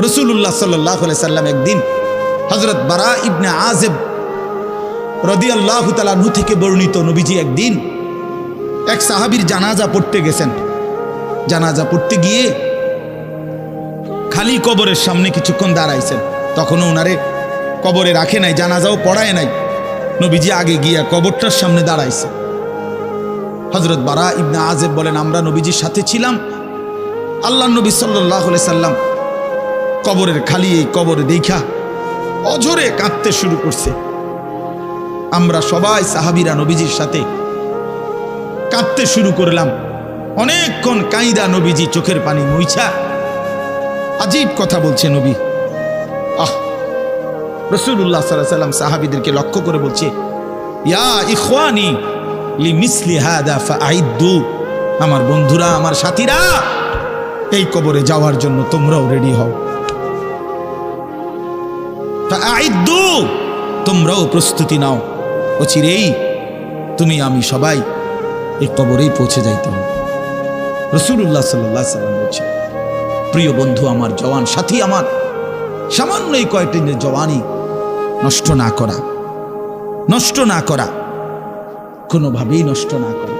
রাসূলুল্লাহ সাল্লাল্লাহু আলাইহি সাল্লাম একদিন হযরত বারা ইবনে আযিব রাদিয়াল্লাহু তাআলা আনহু থেকে বর্ণিত, নবীজি একদিন এক সাহাবীর জানাজা পড়তে গেছেন। জানাজা পড়তে গিয়ে খালি কবরের সামনে কিছুক্ষণ দাঁড়াইছেন। তখনও ওনারে কবরে রাখে নাই, জানাজাও পড়ায় নাই। নবীজি আগে গিয়া কবরটার সামনে দাঁড়াইছে। হযরত বারা ইবনে আযিব বলেন, আমরা নবীজির সাথে ছিলাম। আল্লাহর নবী সাল্লাল্লাহু আলাইহি সাল্লাম কবরের খালি এই কবরে দেখা অঝরে কাঁদতে শুরু করছে। আমরা সবাই সাহাবীরা নবীজির সাথে কাঁদতে শুরু করলাম। অনেকক্ষণ কাইদা নবীজি চোখের পানি মুইছা আজীব কথা বলছে নবী। রাসূলুল্লাহ সাল্লাল্লাহু আলাইহি সাল্লাম সাহাবীদেরকে লক্ষ্য করে বলছে, ইয়া ইখওয়ানি লিমিসলি হাদা ফাআইদ্দু, আমার বন্ধুরা, আমার সাথীরা, এই কবরে যাওয়ার জন্য তোমরাও রেডি হও। ফাআইদ্দু, তোমরাও প্রস্তুতি নাও। অচিরেই তুমি আমি সবাই এই কবরেই পৌঁছে যাইতে হবে। রাসূলুল্লাহ সাল্লাল্লাহু আলাইহি সাল্লাম বলছে, প্রিয় বন্ধু আমার, জওয়ান সাথী আমার, সামান্য এই কয়েকটি জওয়ানি নষ্ট না করা, কোনোভাবেই নষ্ট না করা।